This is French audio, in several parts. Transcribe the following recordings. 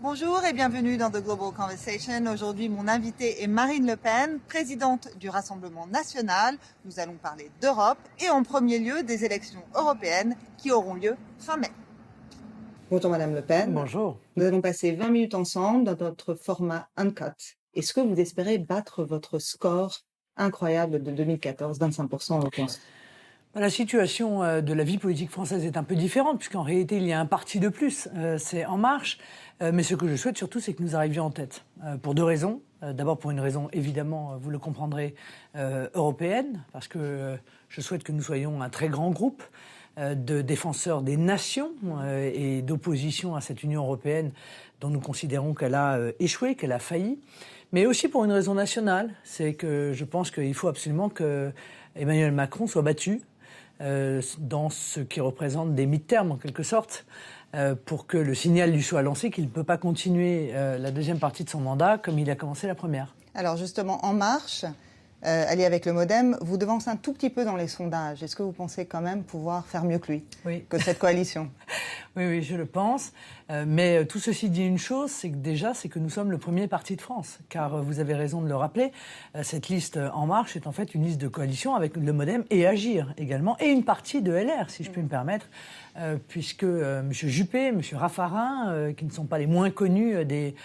Bonjour et bienvenue dans The Global Conversation. Aujourd'hui, mon invitée est Marine Le Pen, présidente du Rassemblement national. Nous allons parler d'Europe et en premier lieu des élections européennes qui auront lieu fin mai. Bonjour Madame Le Pen. Bonjour. Nous allons passer 20 minutes ensemble dans notre format Uncut. Est-ce que vous espérez battre votre score incroyable de 2014, 25% en l'occurrence? La situation de la vie politique française est un peu différente, puisqu'en réalité, il y a un parti de plus, c'est En Marche. Mais ce que je souhaite surtout, c'est que nous arrivions en tête, pour deux raisons. D'abord pour une raison, évidemment, vous le comprendrez, européenne, parce que je souhaite que nous soyons un très grand groupe de défenseurs des nations et d'opposition à cette Union européenne dont nous considérons qu'elle a échoué, qu'elle a failli. Mais aussi pour une raison nationale, c'est que je pense qu'il faut absolument que Emmanuel Macron soit battu dans ce qui représente des mi-termes en quelque sorte, pour que le signal lui soit lancé qu'il ne peut pas continuer la deuxième partie de son mandat comme il a commencé la première. Alors justement, En Marche, allié avec le MoDem, vous devancez un tout petit peu dans les sondages. Est-ce que vous pensez quand même pouvoir faire mieux que lui, que cette coalition? Oui, je le pense. Mais tout ceci dit une chose, c'est que nous sommes le premier parti de France. Car vous avez raison de le rappeler, cette liste En Marche est en fait une liste de coalition avec le MoDem et Agir également, et une partie de LR, si je puis me permettre, puisque M. Juppé, M. Raffarin, qui ne sont pas les moins connus des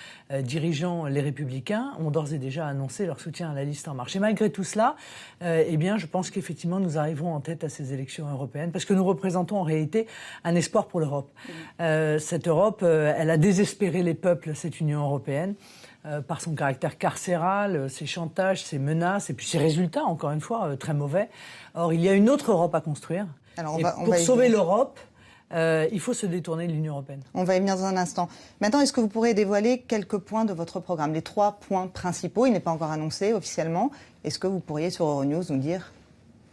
dirigeants Les Républicains, ont d'ores et déjà annoncé leur soutien à la liste En Marche. Et malgré tout cela, je pense qu'effectivement nous arriverons en tête à ces élections européennes, parce que nous représentons en réalité un espoir pour l'Europe. Cette Europe, elle a désespéré les peuples, cette Union européenne, par son caractère carcéral, ses chantages, ses menaces, et puis ses résultats, encore une fois, très mauvais. Or, il y a une autre Europe à construire. Alors, pour sauver l'Europe, il faut se détourner de l'Union européenne. On va y venir dans un instant. Maintenant, est-ce que vous pourrez dévoiler quelques points de votre programme, les 3 points principaux? Il n'est pas encore annoncé officiellement. Est-ce que vous pourriez sur Euronews nous dire,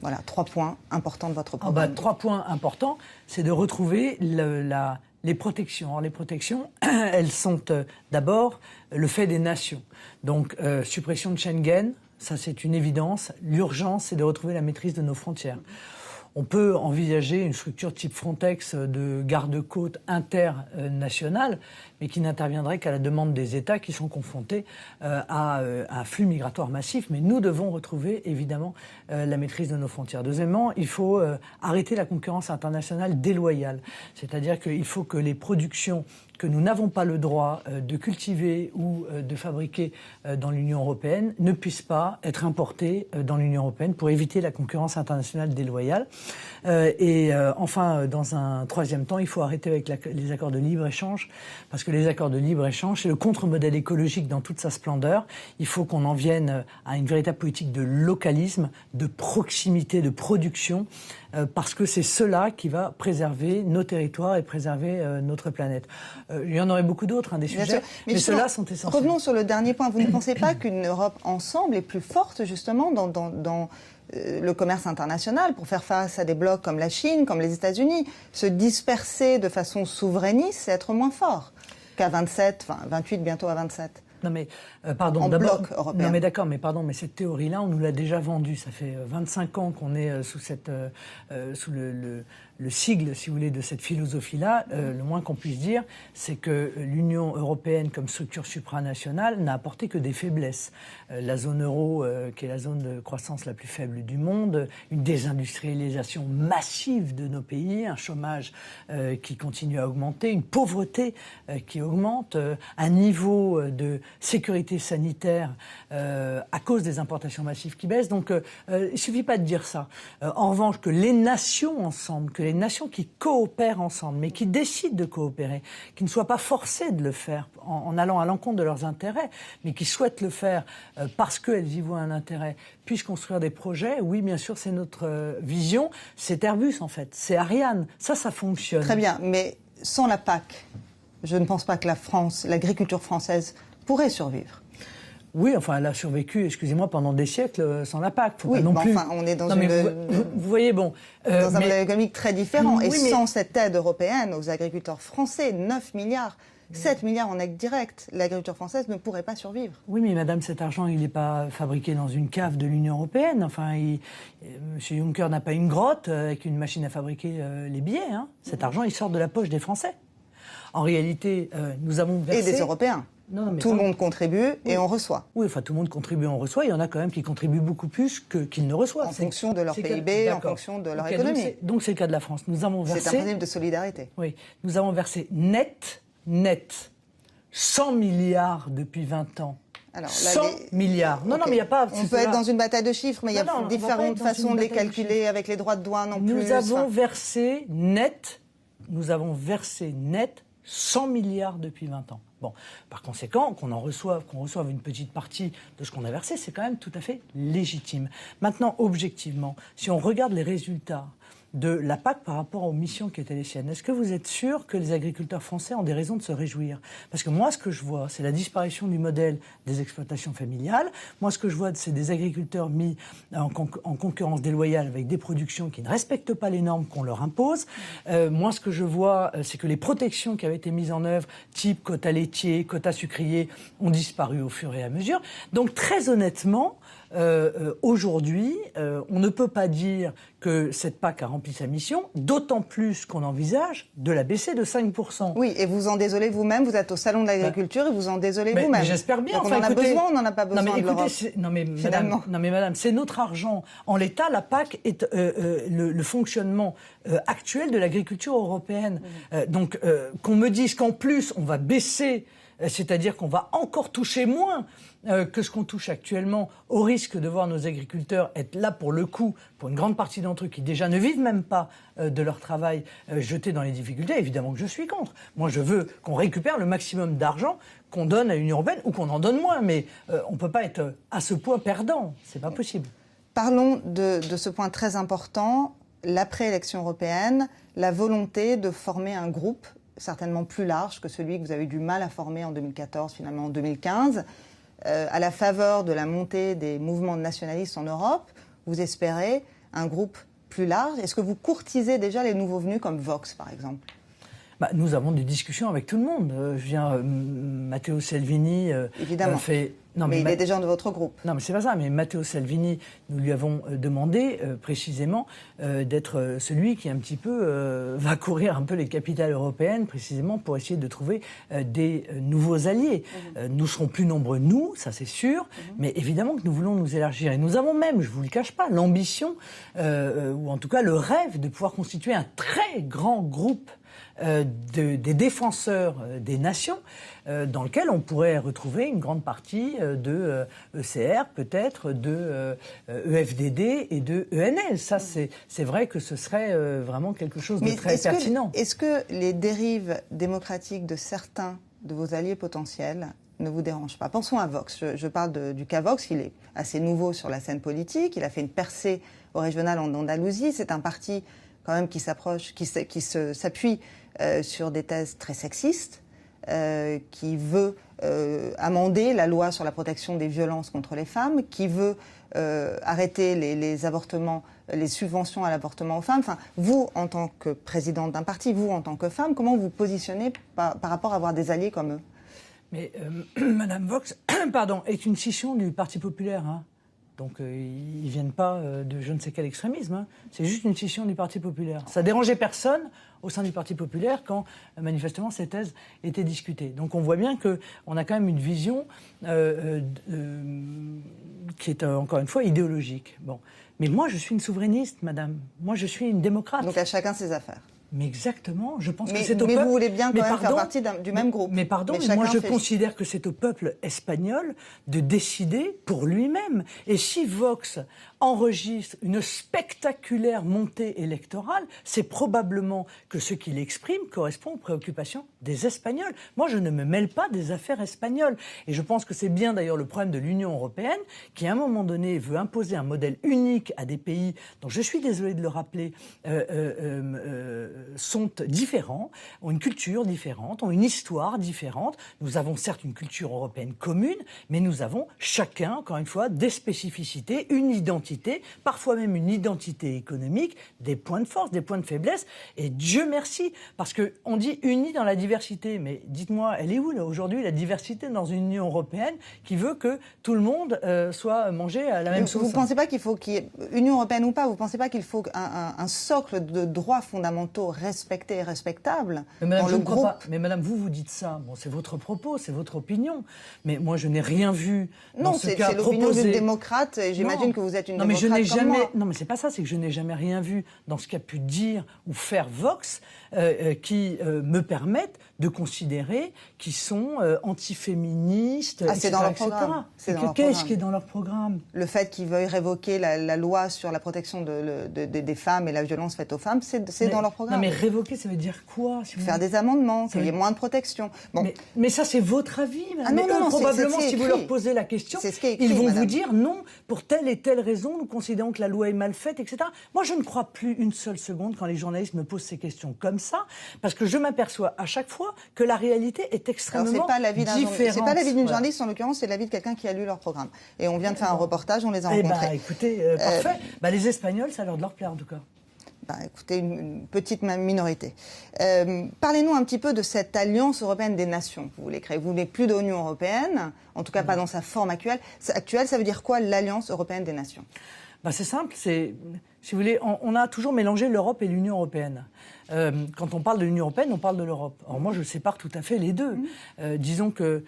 voilà, 3 points importants de votre programme? 3 points importants, c'est de retrouver les protections. Or, les protections, elles sont d'abord le fait des nations. Donc, suppression de Schengen, ça c'est une évidence. L'urgence, c'est de retrouver la maîtrise de nos frontières. On peut envisager une structure type Frontex de garde-côte internationale, mais qui n'interviendrait qu'à la demande des États qui sont confrontés à un flux migratoire massif. Mais nous devons retrouver, évidemment, la maîtrise de nos frontières. Deuxièmement, il faut arrêter la concurrence internationale déloyale. C'est-à-dire qu'il faut que les productions que nous n'avons pas le droit de cultiver ou de fabriquer dans l'Union européenne ne puissent pas être importées dans l'Union européenne pour éviter la concurrence internationale déloyale. Enfin, dans un troisième temps, il faut arrêter avec les accords de libre-échange, parce que les accords de libre-échange, c'est le contre-modèle écologique dans toute sa splendeur. Il faut qu'on en vienne à une véritable politique de localisme, de proximité, de production, parce que c'est cela qui va préserver nos territoires et préserver notre planète. Il y en aurait beaucoup d'autres, des sujets, mais ceux-là sont essentiels. Revenons sur le dernier point. Vous ne pensez pas qu'une Europe ensemble est plus forte, justement, dans le commerce international pour faire face à des blocs comme la Chine, comme les États-Unis? Se disperser de façon souverainiste, c'est être moins fort qu'à 27, enfin 28, bientôt à 27. Non mais, pardon, en bloc européen. Non mais d'accord, mais pardon, mais cette théorie-là, on nous l'a déjà vendue. Ça fait 25 ans qu'on est sous le sigle, si vous voulez, de cette philosophie-là. Le moins qu'on puisse dire, c'est que l'Union européenne, comme structure supranationale, n'a apporté que des faiblesses. La zone euro, qui est la zone de croissance la plus faible du monde, une désindustrialisation massive de nos pays, un chômage qui continue à augmenter, une pauvreté qui augmente, un niveau de sécurité sanitaire à cause des importations massives qui baissent. Donc, il ne suffit pas de dire ça. En revanche, que les nations ensemble, que les nations qui coopèrent ensemble, mais qui décident de coopérer, qui ne soient pas forcées de le faire en allant à l'encontre de leurs intérêts, mais qui souhaitent le faire parce qu'elles y voient un intérêt, puissent construire des projets. Oui, bien sûr, c'est notre vision. C'est Airbus, en fait. C'est Ariane. Ça fonctionne. Très bien, mais sans la PAC, je ne pense pas que la France, l'agriculture française, pourrait survivre. Oui, enfin, elle a survécu, excusez-moi, pendant des siècles sans la PAC. Faut pas non plus. Enfin, on est dans vous voyez, bon... dans un modèle économique très différent. Oui, et sans cette aide européenne aux agriculteurs français, 9 milliards, 7 milliards en aide directe, l'agriculture française ne pourrait pas survivre. Oui, mais madame, cet argent, il n'est pas fabriqué dans une cave de l'Union européenne. Enfin, M. Juncker n'a pas une grotte avec une machine à fabriquer les billets. Cet argent, il sort de la poche des Français. En réalité, nous avons versé... Et des Européens. Non, tout le monde contribue et on reçoit. Oui, enfin tout le monde contribue et on reçoit. Il y en a quand même qui contribuent beaucoup plus qu'ils ne reçoivent. En fonction de leur PIB, en fonction de leur économie. Donc c'est le cas de la France. Nous avons versé... C'est un principe de solidarité. Oui, nous avons versé net, 100 milliards depuis 20 ans. Alors, là, 100 milliards. Non, okay. Non, mais il n'y a pas... On peut être dans une bataille de chiffres, mais il y a différentes façons de les calculer avec les droits de douane en plus. Nous avons versé net 100 milliards depuis 20 ans. Bon, par conséquent, qu'on reçoive une petite partie de ce qu'on a versé, c'est quand même tout à fait légitime. Maintenant, objectivement, si on regarde les résultats de la PAC par rapport aux missions qui étaient les siennes, est-ce que vous êtes sûr que les agriculteurs français ont des raisons de se réjouir? Parce que moi, ce que je vois, c'est la disparition du modèle des exploitations familiales. Moi, ce que je vois, c'est des agriculteurs mis en concurrence déloyale avec des productions qui ne respectent pas les normes qu'on leur impose. Moi, ce que je vois, c'est que les protections qui avaient été mises en œuvre, type quota laitier, quota sucrier, ont disparu au fur et à mesure. Donc, très honnêtement, aujourd'hui, on ne peut pas dire que cette PAC a rempli sa mission, d'autant plus qu'on envisage de la baisser de 5%. Oui, et vous en désolez vous-même, vous êtes au Salon de l'Agriculture et vous en désolez vous-même. Mais j'espère bien. Donc on en a besoin, on n'en a pas besoin de l'Europe. Non mais madame, c'est notre argent. En l'état, la PAC est le fonctionnement actuel de l'agriculture européenne. Donc qu'on me dise qu'en plus on va baisser, c'est-à-dire qu'on va encore toucher moins que ce qu'on touche actuellement, au risque de voir nos agriculteurs être là pour le coup, pour une grande partie d'entre eux qui déjà ne vivent même pas de leur travail, jetés dans les difficultés, évidemment que je suis contre. Moi, je veux qu'on récupère le maximum d'argent qu'on donne à l'Union européenne, ou qu'on en donne moins, mais on ne peut pas être à ce point perdant, c'est pas possible. Parlons de ce point très important, l'après-élection européenne, la volonté de former un groupe certainement plus large que celui que vous avez eu du mal à former en 2014, finalement en 2015. À la faveur de la montée des mouvements nationalistes en Europe, vous espérez un groupe plus large. Est-ce que vous courtisez déjà les nouveaux venus comme Vox, par exemple ? Nous avons des discussions avec tout le monde. Matteo Salvini fait... Non, mais il est déjà de votre groupe. Non, mais c'est pas ça. Mais Matteo Salvini, nous lui avons demandé précisément d'être celui qui un petit peu va courir un peu les capitales européennes, précisément pour essayer de trouver des nouveaux alliés. Nous serons plus nombreux, nous, ça c'est sûr, mais évidemment que nous voulons nous élargir. Et nous avons même, je vous le cache pas, l'ambition, ou en tout cas le rêve de pouvoir constituer un très grand groupe des défenseurs des nations, dans lequel on pourrait retrouver une grande partie de ECR, peut-être, de EFDD et de ENL. Ça, c'est vrai que ce serait vraiment quelque chose de très pertinent. Est-ce que les dérives démocratiques de certains de vos alliés potentiels ne vous dérangent pas? Pensons à Vox. Je parle du cas Vox. Il est assez nouveau sur la scène politique. Il a fait une percée au régional en Andalousie. C'est un parti quand même qui s'appuie sur des thèses très sexistes, qui veut amender la loi sur la protection des violences contre les femmes, qui veut arrêter les avortements, les subventions à l'avortement aux femmes. Enfin, vous, en tant que présidente d'un parti, vous, en tant que femme, comment vous positionnez par rapport à avoir des alliés comme eux? Mais Madame Vox, est une scission du Parti populaire, hein. Donc ils ne viennent pas de je ne sais quel extrémisme, hein. C'est juste une scission du Parti populaire. Ça dérangeait personne au sein du Parti populaire quand manifestement ces thèses étaient discutées. Donc on voit bien qu'on a quand même une vision qui est encore une fois idéologique. Bon. Mais moi je suis une souverainiste, madame. Moi je suis une démocrate. Donc à chacun ses affaires. Mais exactement, je pense que c'est au peuple... Mais vous voulez bien quand même faire partie du même groupe. Mais moi je considère que c'est au peuple espagnol de décider pour lui-même. Et si Vox enregistre une spectaculaire montée électorale, c'est probablement que ce qu'il exprime correspond aux préoccupations des Espagnols. Moi, je ne me mêle pas des affaires espagnoles. Et je pense que c'est bien d'ailleurs le problème de l'Union européenne, qui à un moment donné veut imposer un modèle unique à des pays dont, je suis désolé de le rappeler, sont différents, ont une culture différente, ont une histoire différente. Nous avons certes une culture européenne commune, mais nous avons chacun, encore une fois, des spécificités, une identité diversité, parfois même une identité économique, des points de force, des points de faiblesse. Et Dieu merci, parce qu'on dit unis dans la diversité. Mais dites-moi, elle est où là, aujourd'hui la diversité dans une Union européenne qui veut que tout le monde soit mangé à la même sauce? Vous ne pensez pas qu'il faut qu'il y ait, Union européenne ou pas, vous ne pensez pas qu'il faut un socle de droits fondamentaux respectés et respectables dans le groupe? Mais madame, vous dites ça. Bon, c'est votre propos, c'est votre opinion. Mais moi, je n'ai rien vu dans ce cas c'est l'opinion d'une démocrate, et j'imagine que vous êtes une démocrate comme moi. Non, mais c'est pas ça, c'est que je n'ai jamais rien vu dans ce qu'a pu dire ou faire Vox qui me permettent de considérer qu'ils sont antiféministes, etc. C'est dans leur programme. Qu'est-ce qui est dans leur programme? Le fait qu'ils veuillent révoquer la loi sur la protection des femmes et la violence faite aux femmes, c'est dans leur programme. Non, mais révoquer, ça veut dire quoi? Faire des amendements, qu'il y ait moins de protection. Bon. Mais ça, c'est votre avis, madame. Non, probablement, si vous leur posez la question, ils vont vous dire non, pour telle et telle raison, nous considérons que la loi est mal faite, etc. Moi, je ne crois plus une seule seconde quand les journalistes me posent ces questions comme ça, parce que je m'aperçois à chaque fois que la réalité est extrêmement différente. C'est pas l'avis d'une journaliste, en l'occurrence, c'est l'avis de quelqu'un qui a lu leur programme. Et on vient de faire un reportage, on les a rencontrés. Écoutez, parfait. Les Espagnols, ça a l'air de leur plaire, en tout cas. Écoutez, une petite minorité. Parlez-nous un petit peu de cette alliance européenne des nations que vous voulez créer. Vous voulez plus d'Union européenne, en tout cas pas dans sa forme actuelle. Ça veut dire quoi, l'alliance européenne des nations? C'est simple, si vous voulez, on a toujours mélangé l'Europe et l'Union européenne. Quand on parle de l'Union européenne, on parle de l'Europe. Alors moi, je sépare tout à fait les deux. Disons que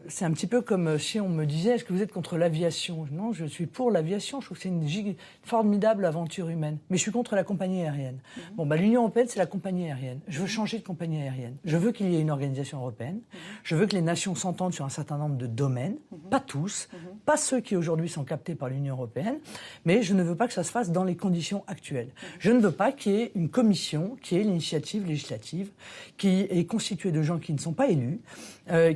c'est un petit peu comme si on me disait, est-ce que vous êtes contre l'aviation? Non, je suis pour l'aviation. Je trouve que c'est une formidable aventure humaine. Mais je suis contre la compagnie aérienne. L'Union européenne, c'est la compagnie aérienne. Je veux changer de compagnie aérienne. Je veux qu'il y ait une organisation européenne. Je veux que les nations s'entendent sur un certain nombre de domaines. Pas tous. Pas ceux qui aujourd'hui sont captés par l'Union européenne. Mais je ne veux pas que ça se fasse dans les conditions actuelles. Je ne veux pas qu'il y ait une commission qui est l'initiative législative, qui est constituée de gens qui ne sont pas élus,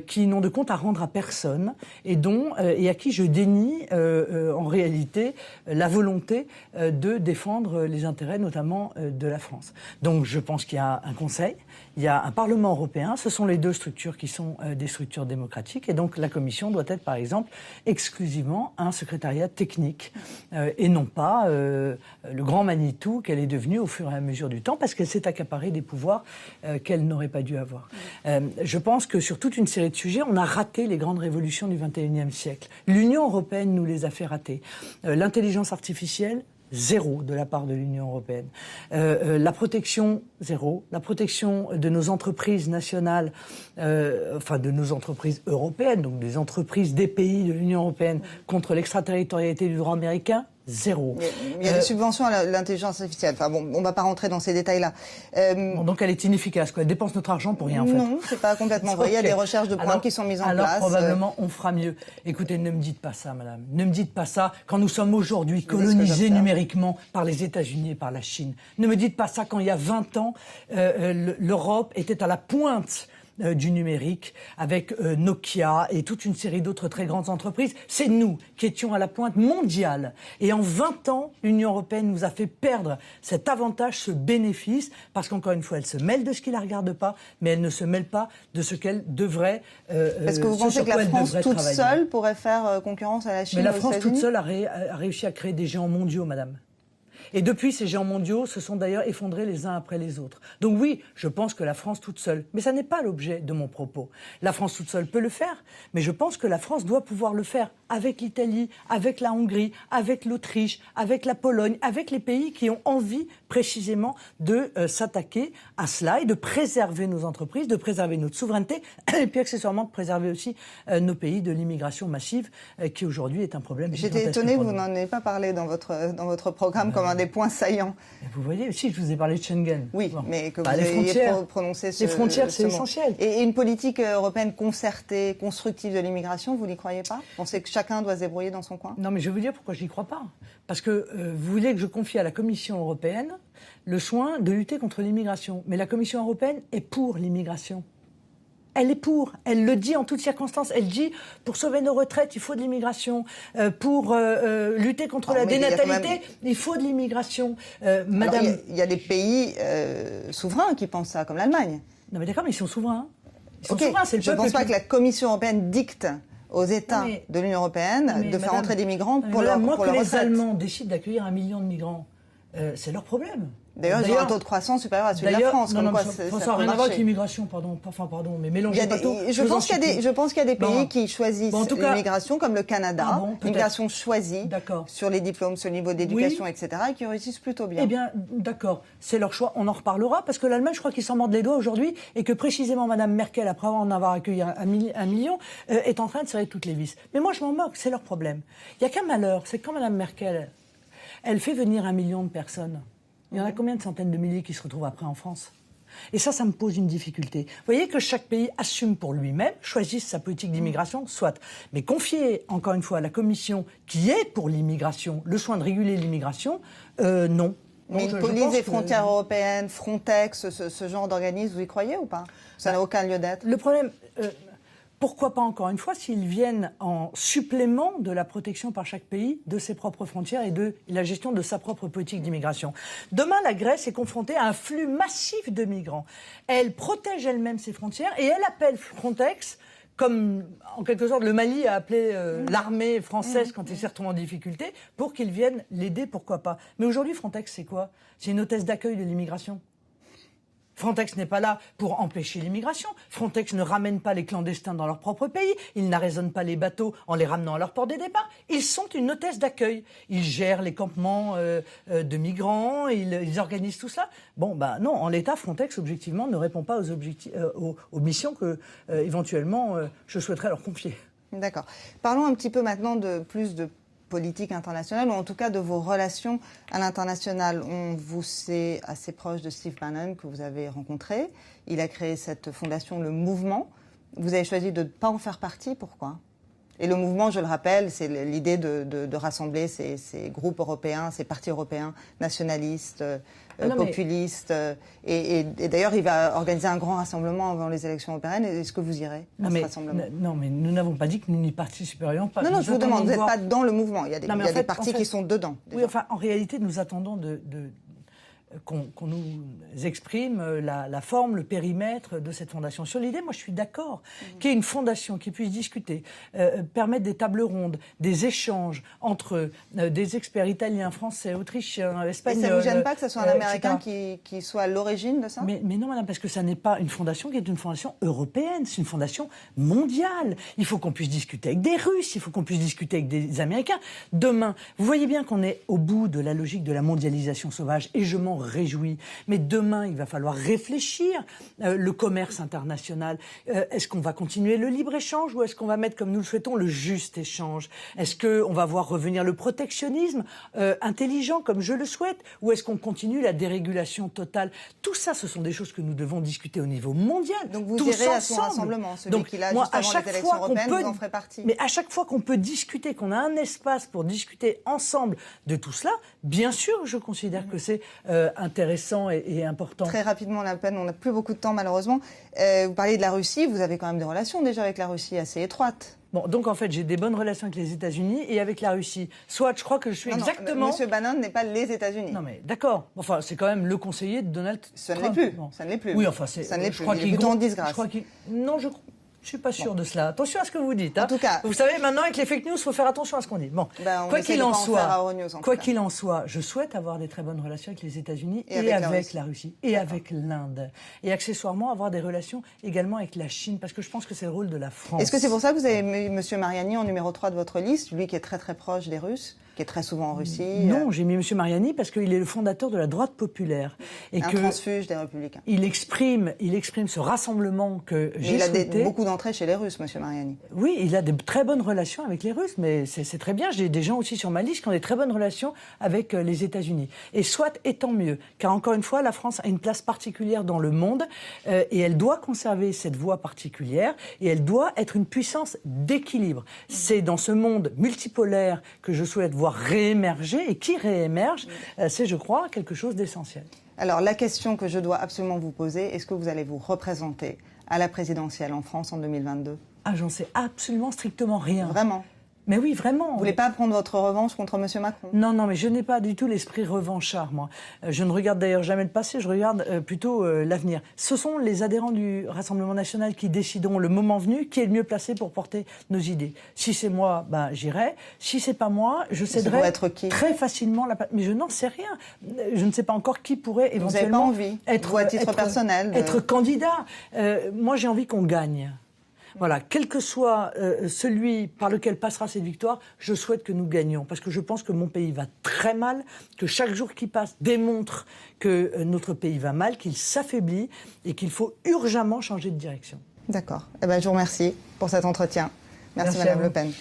qui n'ont de compte à rendre à personne, et à qui je dénie en réalité la volonté de défendre les intérêts notamment de la France. Donc je pense qu'il y a un Conseil, il y a un Parlement européen, ce sont les deux structures qui sont des structures démocratiques, et donc la Commission doit être par exemple exclusivement un secrétariat technique, et non pas le grand Manitou qu'elle est devenue au fur et à mesure du temps, parce qu'elle s'est accaparée des pouvoirs qu'elle n'aurait pas dû avoir. Je pense que sur toute une série de sujets, on a raté les grandes révolutions du XXIe siècle. L'Union européenne nous les a fait rater. L'intelligence artificielle, zéro de la part de l'Union européenne. La protection, zéro. La protection de nos entreprises nationales, de nos entreprises européennes, donc des entreprises des pays de l'Union européenne contre l'extraterritorialité du droit américain, zéro. Il y a des subventions à l'intelligence artificielle. On ne va pas rentrer dans ces détails-là. Donc elle est inefficace, quoi. Elle dépense notre argent pour rien, en fait. Non, c'est pas complètement vrai. Il y a des recherches de pointe qui sont mises en place. Alors probablement, on fera mieux. Écoutez, ne me dites pas ça, madame. Ne me dites pas ça quand nous sommes aujourd'hui colonisés numériquement par les États-Unis et par la Chine. Ne me dites pas ça quand il y a 20 ans, l'Europe était à la pointe du numérique, avec Nokia et toute une série d'autres très grandes entreprises. C'est nous qui étions à la pointe mondiale. Et en 20 ans, l'Union européenne nous a fait perdre cet avantage, ce bénéfice, parce qu'encore une fois, elle se mêle de ce qui ne la regarde pas, mais elle ne se mêle pas de ce qu'elle devrait Est-ce que vous pensez que la France toute seule pourrait faire concurrence à la Chine? Mais la France toute seule a réussi à créer des géants mondiaux, madame. Et depuis, ces géants mondiaux se sont d'ailleurs effondrés les uns après les autres. Donc oui, je pense que la France toute seule, mais ça n'est pas l'objet de mon propos. La France toute seule peut le faire, mais je pense que la France doit pouvoir le faire avec l'Italie, avec la Hongrie, avec l'Autriche, avec la Pologne, avec les pays qui ont envie précisément de s'attaquer à cela et de préserver nos entreprises, de préserver notre souveraineté et puis accessoirement de préserver aussi nos pays de l'immigration massive qui aujourd'hui est un problème. J'étais étonnée que vous n'en ayez pas parlé dans votre programme comme un des points saillants. Vous voyez, si je vous ai parlé de Schengen. Oui, mais que vous ayez prononcé ce mot. Les frontières, c'est essentiel. Et une politique européenne concertée, constructive de l'immigration, vous n'y croyez pas? Vous pensez que chacun doit se débrouiller dans son coin? Non, mais je vais vous dire pourquoi je n'y crois pas. Parce que vous voulez que je confie à la Commission européenne le soin de lutter contre l'immigration. Mais la Commission européenne est pour l'immigration. Elle est pour, elle le dit en toutes circonstances. Elle dit, pour sauver nos retraites, il faut de l'immigration. Pour lutter contre la dénatalité, il faut de l'immigration. Madame... Il y a des pays souverains qui pensent ça, comme l'Allemagne. Non mais d'accord, mais ils sont souverains. Je ne pense pas que la Commission européenne dicte aux États de l'Union européenne de faire entrer des migrants pour leur retraite. Moi, que les Allemands décident d'accueillir 1 million de migrants, c'est leur problème. D'ailleurs, ils ont un taux de croissance supérieur à celui de la France. Ça n'a rien à voir avec l'immigration, pardon, mais mélangez pas tout. Je pense qu'il y a des pays qui choisissent l'immigration, comme le Canada, l'immigration choisie sur les diplômes, sur le niveau d'éducation, etc., et qui réussissent plutôt bien. Eh bien, d'accord, c'est leur choix, on en reparlera, parce que l'Allemagne, je crois qu'ils s'en mordent les doigts aujourd'hui, et que précisément Mme Merkel, après en avoir accueilli 1 million, est en train de serrer toutes les vis. Mais moi, je m'en moque, c'est leur problème. Il n'y a qu'un malheur, c'est que quand Mme Merkel, elle fait venir 1 million de personnes, il y en a combien de centaines de milliers qui se retrouvent après en France ? Et ça me pose une difficulté. Vous voyez que chaque pays assume pour lui-même, choisisse sa politique d'immigration, soit. Mais confier, encore une fois, à la Commission qui est pour l'immigration, le soin de réguler l'immigration, non. Mais une police des frontières européennes, Frontex, ce genre d'organisme, vous y croyez ou pas ? Ça n'a aucun lieu d'être. Le problème... pourquoi pas, encore une fois, s'ils viennent en supplément de la protection par chaque pays de ses propres frontières et de la gestion de sa propre politique d'immigration. Demain, la Grèce est confrontée à un flux massif de migrants. Elle protège elle-même ses frontières et elle appelle Frontex, comme en quelque sorte le Mali a appelé l'armée française quand il s'est retrouvé en difficulté, pour qu'ils viennent l'aider, pourquoi pas. Mais aujourd'hui, Frontex, c'est quoi ? C'est une hôtesse d'accueil de l'immigration. Frontex n'est pas là pour empêcher l'immigration. Frontex ne ramène pas les clandestins dans leur propre pays. Il n'arraisonne pas les bateaux en les ramenant à leur port de départ. Ils sont une hôtesse d'accueil. Ils gèrent les campements de migrants. Ils organisent tout cela. Bon, non, en l'état, Frontex, objectivement, ne répond pas aux missions que, éventuellement, je souhaiterais leur confier. D'accord. Parlons un petit peu maintenant plus de politique internationale, ou en tout cas de vos relations à l'international. On vous sait assez proche de Steve Bannon, que vous avez rencontré. Il a créé cette fondation, le Mouvement. Vous avez choisi de ne pas en faire partie, pourquoi ? Et le Mouvement, je le rappelle, c'est l'idée de rassembler ces groupes européens, ces partis européens nationalistes, populistes. Et d'ailleurs, il va organiser un grand rassemblement avant les élections européennes. Est-ce que vous irez à ce rassemblement ? Non, mais nous n'avons pas dit que nous n'y participerions pas. Non, je vous demande, vous n'êtes pas dans le mouvement. Il y a des partis qui sont dedans. Déjà. Oui, enfin, en réalité, nous attendons qu'on nous exprime la forme, le périmètre de cette fondation. Sur l'idée, moi je suis d'accord qu'il y ait une fondation qui puisse discuter, permettre des tables rondes, des échanges entre des experts italiens, français, autrichiens, espagnols. Et ça ne vous gêne pas que ce soit un Américain qui soit à l'origine de ça ? mais non, madame, parce que ça n'est pas une fondation qui est une fondation européenne, c'est une fondation mondiale. Il faut qu'on puisse discuter avec des Russes, il faut qu'on puisse discuter avec des Américains. Demain, vous voyez bien qu'on est au bout de la logique de la mondialisation sauvage, et je m'en réjouis. Mais demain, il va falloir réfléchir le commerce international. Est-ce qu'on va continuer le libre-échange ou est-ce qu'on va mettre, comme nous le souhaitons, le juste échange ? Est-ce qu'on va voir revenir le protectionnisme intelligent, comme je le souhaite, ou est-ce qu'on continue la dérégulation totale ? Tout ça, ce sont des choses que nous devons discuter au niveau mondial. Donc vous tous irez à son ensemble. rassemblement, celui qu'il a juste avant les élections européennes, vous en ferez partie. Mais à chaque fois qu'on peut discuter, qu'on a un espace pour discuter ensemble de tout cela, bien sûr, je considère que c'est intéressant et important. Très rapidement, on n'a plus beaucoup de temps malheureusement. Vous parlez de la Russie, vous avez quand même des relations déjà avec la Russie assez étroites. Bon, donc en fait, j'ai des bonnes relations avec les États-Unis et avec la Russie. Soit, je crois que je suis exactement... Monsieur Bannon n'est pas les États-Unis. Non mais d'accord. Enfin, c'est quand même le conseiller de Donald Trump. Ça ne l'est plus. Bon. Ça ne l'est plus. Oui, enfin, ça ne l'est plus. Il est plutôt en disgrâce. Non, je suis pas sûr de cela. Attention à ce que vous dites. Hein. En tout cas, vous savez, maintenant avec les fake news, il faut faire attention à ce qu'on dit. Bon, quoi qu'il en soit, je souhaite avoir des très bonnes relations avec les États-Unis et avec la Russie et avec l'Inde, et accessoirement avoir des relations également avec la Chine, parce que je pense que c'est le rôle de la France. Est-ce que c'est pour ça que vous avez mis M. Mariani en numéro 3 de votre liste, lui qui est très très proche des Russes, qui est très souvent en Russie? Non, j'ai mis M. Mariani parce qu'il est le fondateur de la droite populaire. Et un transfuge des Républicains. Il exprime ce rassemblement que j'ai souhaité. Il a beaucoup d'entrées chez les Russes, M. Mariani. Oui, il a de très bonnes relations avec les Russes, mais c'est très bien. J'ai des gens aussi sur ma liste qui ont des très bonnes relations avec les États-Unis. Et soit, et tant mieux, car encore une fois, la France a une place particulière dans le monde et elle doit conserver cette voie particulière et elle doit être une puissance d'équilibre. C'est dans ce monde multipolaire que je souhaite voir réémerger, et qui réémerge, c'est, je crois, quelque chose d'essentiel. Alors, la question que je dois absolument vous poser, est-ce que vous allez vous représenter à la présidentielle en France en 2022 ? Ah, j'en sais absolument strictement rien. Vraiment ? Mais oui, vraiment. Vous voulez pas prendre votre revanche contre M. Macron? Non, non, mais je n'ai pas du tout l'esprit revanchard, moi. Je ne regarde d'ailleurs jamais le passé, je regarde plutôt l'avenir. Ce sont les adhérents du Rassemblement national qui décideront le moment venu qui est le mieux placé pour porter nos idées. Si c'est moi, ben, j'irai. Si c'est pas moi, je céderai très facilement la... Mais je n'en sais rien. Je ne sais pas encore qui pourrait éventuellement... Vous n'avez pas envie, à titre personnel, être candidat. Moi, j'ai envie qu'on gagne. Voilà, quel que soit celui par lequel passera cette victoire, je souhaite que nous gagnions. Parce que je pense que mon pays va très mal, que chaque jour qui passe démontre que notre pays va mal, qu'il s'affaiblit et qu'il faut urgemment changer de direction. D'accord. Eh ben, je vous remercie pour cet entretien. Merci Madame Le Pen.